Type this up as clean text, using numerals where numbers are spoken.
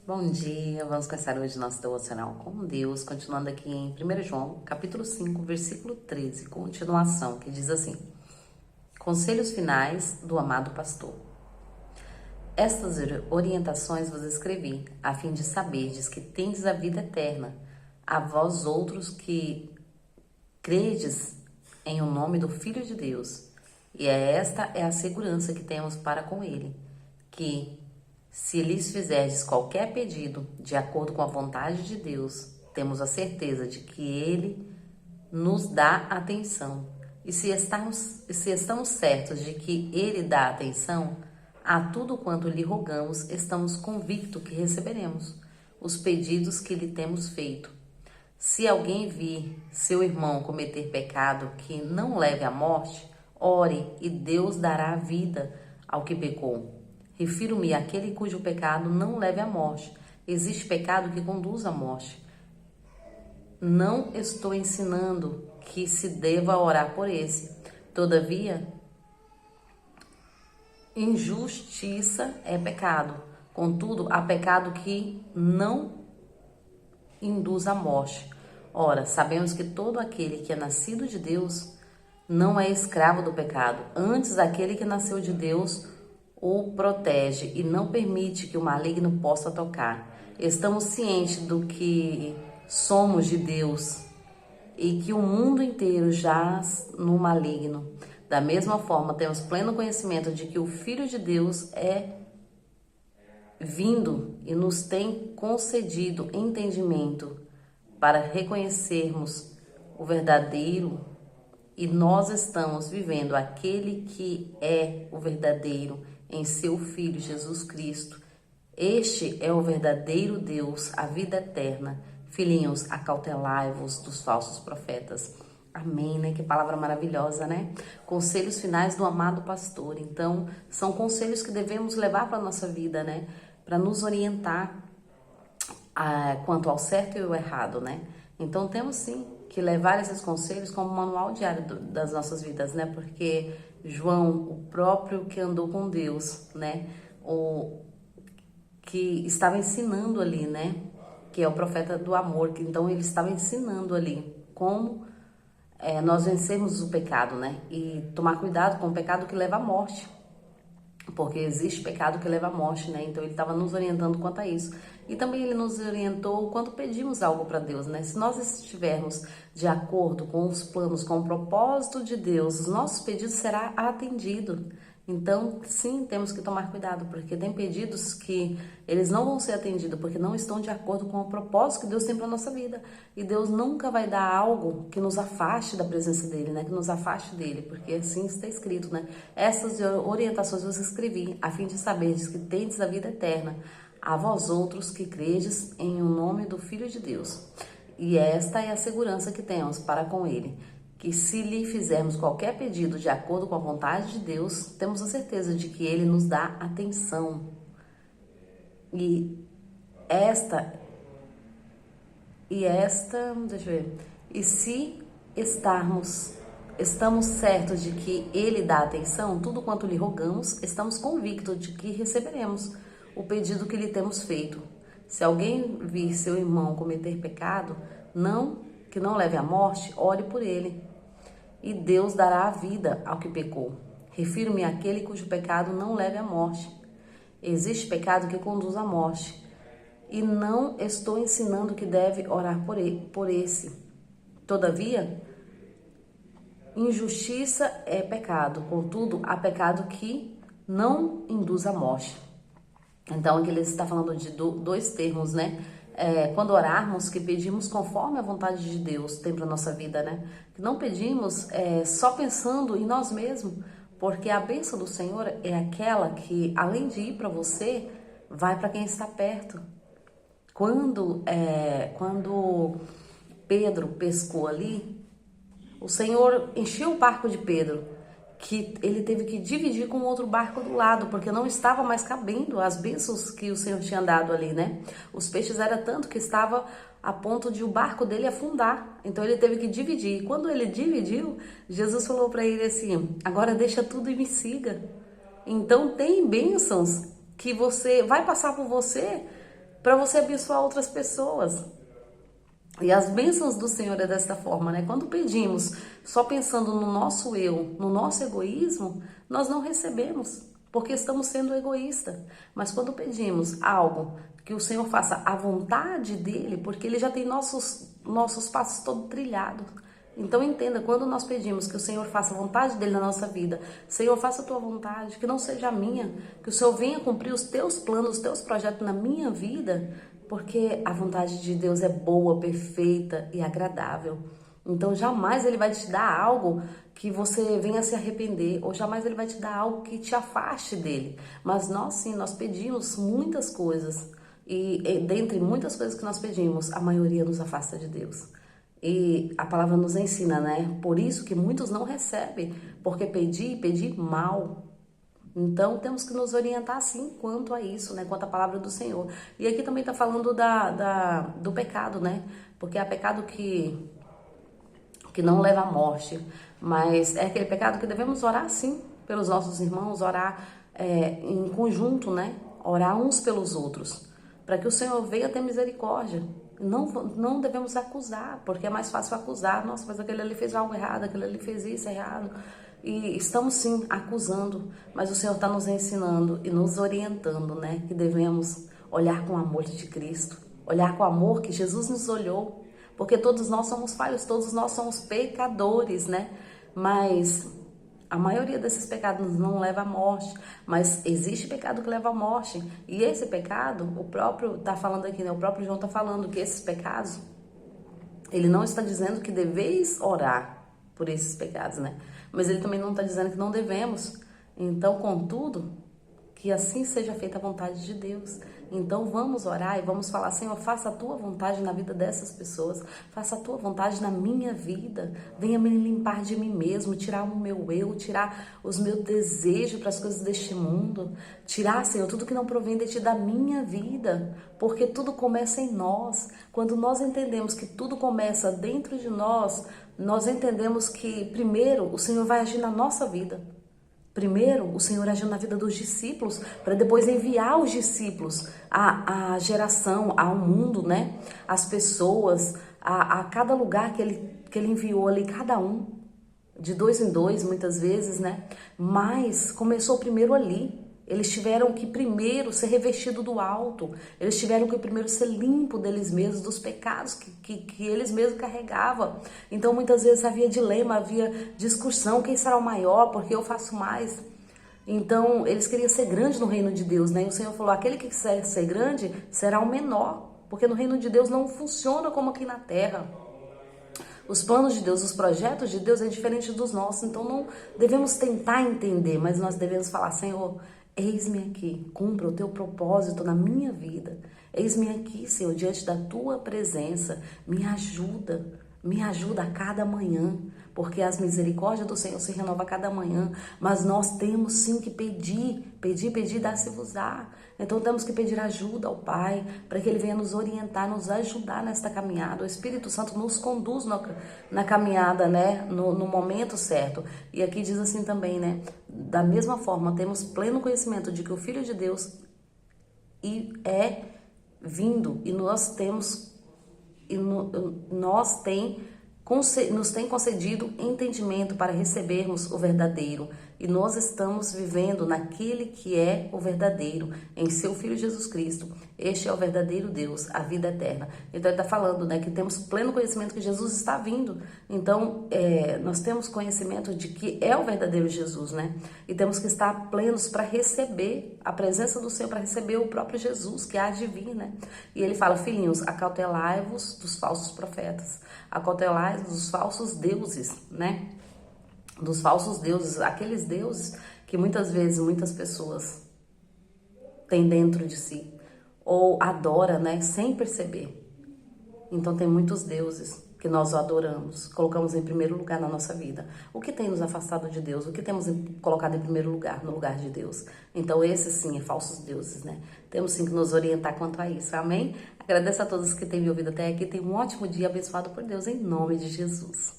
Bom dia, vamos começar hoje nosso devocional com Deus, continuando aqui em 1 João, capítulo 5, versículo 13, continuação, que diz assim: Conselhos finais do amado pastor. Estas orientações vos escrevi, a fim de saberdes que tendes a vida eterna, a vós outros que credes em o nome do Filho de Deus. E esta é a segurança que temos para com ele, que se lhes fizerdes qualquer pedido de acordo com a vontade de Deus, temos a certeza de que ele nos dá atenção. E se estamos certos de que ele dá atenção a tudo quanto lhe rogamos, estamos convictos que receberemos os pedidos que lhe temos feito. Se alguém vir seu irmão cometer pecado que não leve à morte, ore e Deus dará vida ao que pecou. Refiro-me àquele cujo pecado não leve à morte. Existe pecado que conduz à morte. Não estou ensinando que se deva orar por esse. Todavia, injustiça é pecado. Contudo, há pecado que não induz à morte. Ora, sabemos que todo aquele que é nascido de Deus não é escravo do pecado. Antes, aquele que nasceu de Deus o protege e não permite que o maligno possa tocar. Estamos cientes do que somos de Deus e que o mundo inteiro jaz no maligno. Da mesma forma, temos pleno conhecimento de que o Filho de Deus é vindo e nos tem concedido entendimento para reconhecermos o verdadeiro, e nós estamos vivendo aquele que é o verdadeiro em seu Filho Jesus Cristo. Este é o verdadeiro Deus, a vida eterna. Filhinhos, acautelai-vos dos falsos profetas. Amém, né? Que palavra maravilhosa, né? Conselhos finais do amado pastor. Então, são conselhos que devemos levar para a nossa vida, né? Para nos orientar quanto ao certo e ao errado, né? Então, temos sim que levar esses conselhos como manual diário das nossas vidas, né? Porque João, o próprio que andou com Deus, né? O que estava ensinando ali, né? Que é o profeta do amor, que então ele estava ensinando ali como nós vencermos o pecado, né? E tomar cuidado com o pecado que leva à morte. Porque existe pecado que leva à morte, né? Então ele estava nos orientando quanto a isso. E também ele nos orientou quando pedimos algo para Deus, né? Se nós estivermos de acordo com os planos, com o propósito de Deus, os nossos pedidos serão atendidos. Então, sim, temos que tomar cuidado, porque tem pedidos que eles não vão ser atendidos, porque não estão de acordo com o propósito que Deus tem para a nossa vida. E Deus nunca vai dar algo que nos afaste da presença dele, né? Que nos afaste dele, porque assim está escrito, né? Essas orientações eu escrevi, a fim de saberes que tendes a vida eterna, a vós outros que credes em o nome do Filho de Deus. E esta é a segurança que temos para com ele, que se lhe fizermos qualquer pedido de acordo com a vontade de Deus, temos a certeza de que ele nos dá atenção. Deixa eu ver. E se estamos certos de que ele dá atenção, tudo quanto lhe rogamos, estamos convictos de que receberemos o pedido que lhe temos feito. Se alguém vir seu irmão cometer pecado, que não leve à morte, ore por ele, e Deus dará a vida ao que pecou. Refiro-me àquele cujo pecado não leve à morte. Existe pecado que conduz à morte, e não estou ensinando que deve orar por esse. Todavia, injustiça é pecado, contudo, há pecado que não induz à morte. Então, aqui ele está falando de dois termos, né? Quando orarmos, que pedimos conforme a vontade de Deus tem para nossa vida, né? Que não pedimos só pensando em nós mesmos, porque a bênção do Senhor é aquela que, além de ir para você, vai para quem está perto. Quando Pedro pescou ali, o Senhor encheu o barco de Pedro, que ele teve que dividir com outro barco do lado, porque não estava mais cabendo as bênçãos que o Senhor tinha dado ali, né? Os peixes era tanto que estava a ponto de o barco dele afundar. Então ele teve que dividir. E quando ele dividiu, Jesus falou para ele assim: agora deixa tudo e me siga. Então tem bênçãos que você vai passar por você para você abençoar outras pessoas. E as bênçãos do Senhor é desta forma, né? Quando pedimos só pensando no nosso eu, no nosso egoísmo, nós não recebemos, porque estamos sendo egoístas. Mas quando pedimos algo que o Senhor faça a vontade dele, porque ele já tem nossos passos todos trilhados. Então entenda, quando nós pedimos que o Senhor faça a vontade dele na nossa vida, Senhor, faça a tua vontade, que não seja a minha, que o Senhor venha cumprir os teus planos, os teus projetos na minha vida, porque a vontade de Deus é boa, perfeita e agradável. Então jamais ele vai te dar algo que você venha se arrepender, ou jamais ele vai te dar algo que te afaste dele. Mas nós sim, nós pedimos muitas coisas, e dentre muitas coisas que nós pedimos, a maioria nos afasta de Deus. E a palavra nos ensina, né? Por isso que muitos não recebem, porque pedir mal. Então, temos que nos orientar, sim, quanto a isso, né? Quanto à palavra do Senhor. E aqui também está falando do pecado, né? Porque há pecado que não leva à morte, mas é aquele pecado que devemos orar, sim, pelos nossos irmãos, orar em conjunto, né? Orar uns pelos outros, para que o Senhor venha ter misericórdia. Não devemos acusar, porque é mais fácil acusar. Nossa, mas aquele ali fez algo errado, aquele ali fez isso errado. E estamos sim acusando, mas o Senhor está nos ensinando e nos orientando, né? Que devemos olhar com o amor de Cristo, olhar com o amor que Jesus nos olhou, porque todos nós somos falhos, todos nós somos pecadores, né? Mas a maioria desses pecados não leva à morte, mas existe pecado que leva à morte. E esse pecado, o próprio está falando aqui, né? O próprio João está falando que esses pecados, ele não está dizendo que deveis orar por esses pecados, né? Mas ele também não está dizendo que não devemos. Então, contudo, que assim seja feita a vontade de Deus. Então vamos orar e vamos falar, Senhor, faça a tua vontade na vida dessas pessoas, faça a tua vontade na minha vida, venha me limpar de mim mesmo, tirar o meu eu, tirar os meus desejos para as coisas deste mundo, tirar, Senhor, tudo que não provém de ti da minha vida, porque tudo começa em nós. Quando nós entendemos que tudo começa dentro de nós, nós entendemos que primeiro o Senhor vai agir na nossa vida. Primeiro, o Senhor agiu na vida dos discípulos, para depois enviar os discípulos à geração, ao mundo, né? As pessoas, a cada lugar que ele enviou ali, cada um, de dois em dois, muitas vezes, né? Mas começou primeiro ali. Eles tiveram que primeiro ser revestidos do alto. Eles tiveram que primeiro ser limpos deles mesmos, dos pecados que eles mesmos carregavam. Então, muitas vezes havia dilema, havia discussão. Quem será o maior? Porque eu faço mais. Então, eles queriam ser grandes no reino de Deus, né? E o Senhor falou, aquele que quiser ser grande será o menor. Porque no reino de Deus não funciona como aqui na terra. Os planos de Deus, os projetos de Deus é diferente dos nossos. Então, não devemos tentar entender, mas nós devemos falar, Senhor, eis-me aqui, cumpra o teu propósito na minha vida. Eis-me aqui, Senhor, diante da tua presença. Me ajuda a cada manhã, porque as misericórdias do Senhor se renovam a cada manhã. Mas nós temos sim que pedir, dá-se-vos-á. Então temos que pedir ajuda ao Pai, para que Ele venha nos orientar, nos ajudar nesta caminhada. O Espírito Santo nos conduz na caminhada, né? No momento certo. E aqui diz assim também, né? Da mesma forma, temos pleno conhecimento de que o Filho de Deus é vindo, e nós temos, nos tem concedido entendimento para recebermos o verdadeiro, e nós estamos vivendo naquele que é o verdadeiro, em seu Filho Jesus Cristo. Este é o verdadeiro Deus, a vida eterna. Então ele está falando, né, que temos pleno conhecimento que Jesus está vindo. Então nós temos conhecimento de que é o verdadeiro Jesus, né? E temos que estar plenos para receber a presença do Senhor, para receber o próprio Jesus que há de vir, né? E ele fala, filhinhos, acautelai-vos dos falsos profetas, acautelai-vos dos falsos deuses, né? Dos falsos deuses, aqueles deuses que muitas vezes muitas pessoas têm dentro de si, ou adora, né, sem perceber. Então tem muitos deuses que nós adoramos, colocamos em primeiro lugar na nossa vida. O que tem nos afastado de Deus? O que temos colocado em primeiro lugar, no lugar de Deus? Então esses sim, falsos deuses, né? Temos sim que nos orientar quanto a isso, amém? Agradeço a todos que têm me ouvido até aqui, tenham um ótimo dia abençoado por Deus, em nome de Jesus.